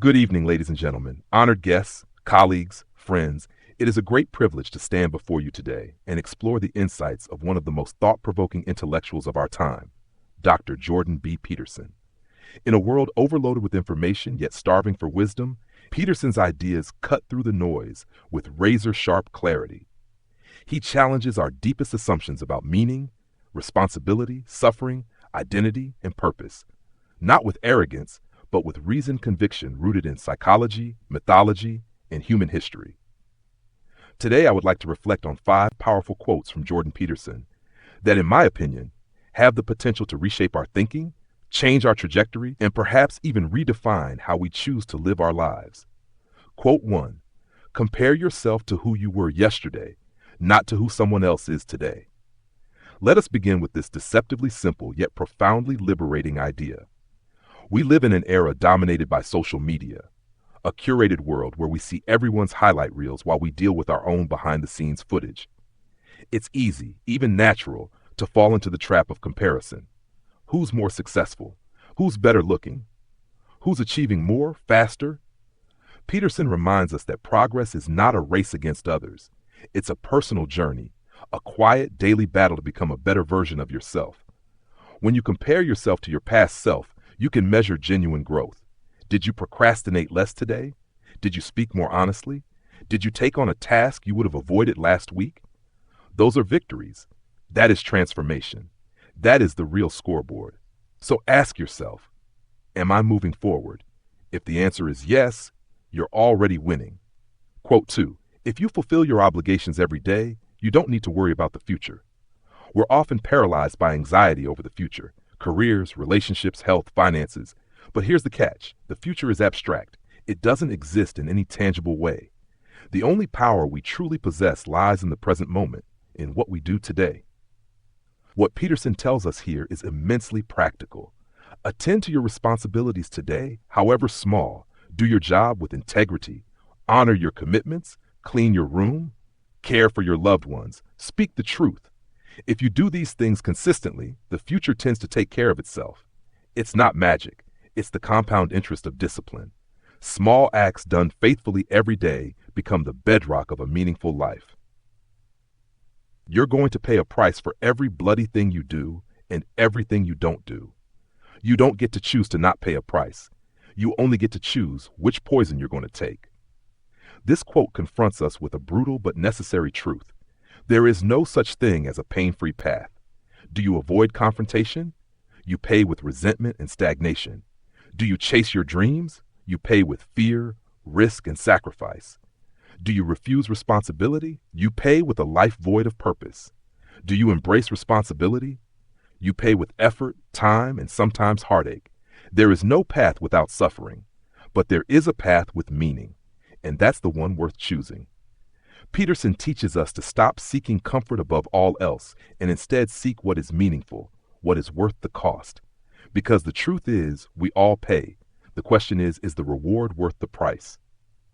Good evening, ladies and gentlemen, honored guests, colleagues, friends. It is a great privilege to stand before you today and explore the insights of one of the most thought-provoking intellectuals of our time, Dr. Jordan B. Peterson. In a world overloaded with information yet starving for wisdom, Peterson's ideas cut through the noise with razor-sharp clarity. He challenges our deepest assumptions about meaning, responsibility, suffering, identity, and purpose, not with arrogance, but with reasoned conviction rooted in psychology, mythology, and human history. Today, I would like to reflect on 5 powerful quotes from Jordan Peterson that, in my opinion, have the potential to reshape our thinking, change our trajectory, and perhaps even redefine how we choose to live our lives. Quote 1. Compare yourself to who you were yesterday, not to who someone else is today. Let us begin with this deceptively simple yet profoundly liberating idea. We live in an era dominated by social media, a curated world where we see everyone's highlight reels while we deal with our own behind-the-scenes footage. It's easy, even natural, to fall into the trap of comparison. Who's more successful? Who's better looking? Who's achieving more, faster? Peterson reminds us that progress is not a race against others. It's a personal journey, a quiet daily battle to become a better version of yourself. When you compare yourself to your past self, you can measure genuine growth. Did you procrastinate less today? Did you speak more honestly? Did you take on a task you would have avoided last week? Those are victories. That is transformation. That is the real scoreboard. So ask yourself, am I moving forward? If the answer is yes, you're already winning. Quote 2. If you fulfill your obligations every day, you don't need to worry about the future. We're often paralyzed by anxiety over the future. Careers, relationships, health, finances. But here's the catch. The future is abstract. It doesn't exist in any tangible way. The only power we truly possess lies in the present moment, in what we do today. What Peterson tells us here is immensely practical. Attend to your responsibilities today, however small. Do your job with integrity. Honor your commitments. Clean your room. Care for your loved ones. Speak the truth. If you do these things consistently, the future tends to take care of itself. It's not magic. It's the compound interest of discipline. Small acts done faithfully every day become the bedrock of a meaningful life. You're going to pay a price for every bloody thing you do and everything you don't do. You don't get to choose to not pay a price. You only get to choose which poison you're going to take. This quote confronts us with a brutal but necessary truth. There is no such thing as a pain-free path. Do you avoid confrontation? You pay with resentment and stagnation. Do you chase your dreams? You pay with fear, risk, and sacrifice. Do you refuse responsibility? You pay with a life void of purpose. Do you embrace responsibility? You pay with effort, time, and sometimes heartache. There is no path without suffering, but there is a path with meaning, and that's the one worth choosing. Peterson teaches us to stop seeking comfort above all else and instead seek what is meaningful, what is worth the cost. Because the truth is, we all pay. The question is the reward worth the price?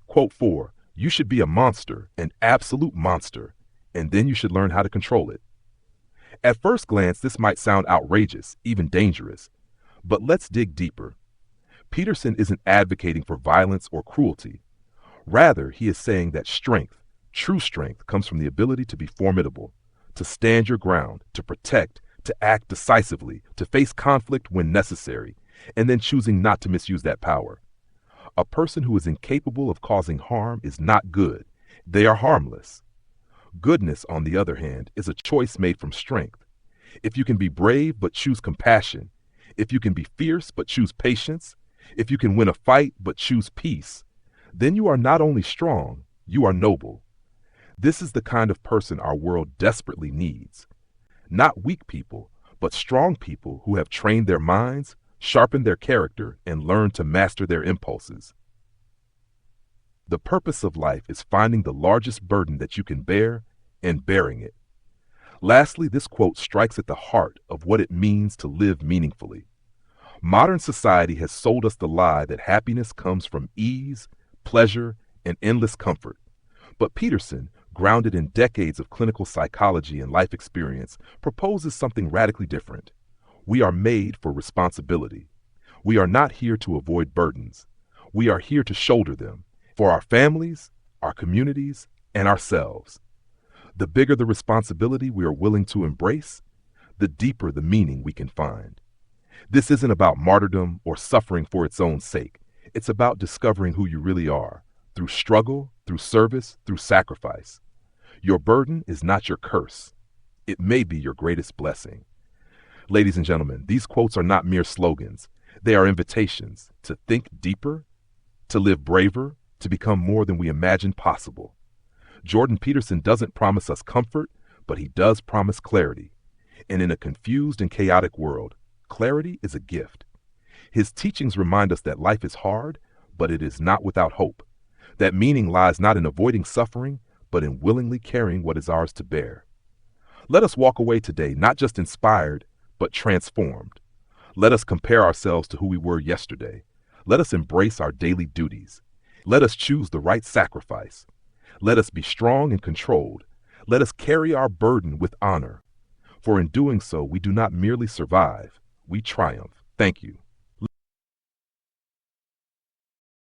Quote 4. You should be a monster, an absolute monster, and then you should learn how to control it. At first glance, this might sound outrageous, even dangerous. But let's dig deeper. Peterson isn't advocating for violence or cruelty. Rather, he is saying that true strength comes from the ability to be formidable, to stand your ground, to protect, to act decisively, to face conflict when necessary, and then choosing not to misuse that power. A person who is incapable of causing harm is not good. They are harmless. Goodness, on the other hand, is a choice made from strength. If you can be brave but choose compassion, if you can be fierce but choose patience, if you can win a fight but choose peace, then you are not only strong, you are noble. This is the kind of person our world desperately needs. Not weak people, but strong people who have trained their minds, sharpened their character, and learned to master their impulses. The purpose of life is finding the largest burden that you can bear and bearing it. Lastly, this quote strikes at the heart of what it means to live meaningfully. Modern society has sold us the lie that happiness comes from ease, pleasure, and endless comfort. But Peterson, grounded in decades of clinical psychology and life experience, proposes something radically different. We are made for responsibility. We are not here to avoid burdens. We are here to shoulder them for our families, our communities, and ourselves. The bigger the responsibility we are willing to embrace, the deeper the meaning we can find. This isn't about martyrdom or suffering for its own sake. It's about discovering who you really are, through struggle, through service, through sacrifice. Your burden is not your curse. It may be your greatest blessing. Ladies and gentlemen, these quotes are not mere slogans. They are invitations to think deeper, to live braver, to become more than we imagined possible. Jordan Peterson doesn't promise us comfort, but he does promise clarity. And in a confused and chaotic world, clarity is a gift. His teachings remind us that life is hard, but it is not without hope. That meaning lies not in avoiding suffering, but in willingly carrying what is ours to bear. Let us walk away today not just inspired, but transformed. Let us compare ourselves to who we were yesterday. Let us embrace our daily duties. Let us choose the right sacrifice. Let us be strong and controlled. Let us carry our burden with honor. For in doing so, we do not merely survive, we triumph. Thank you.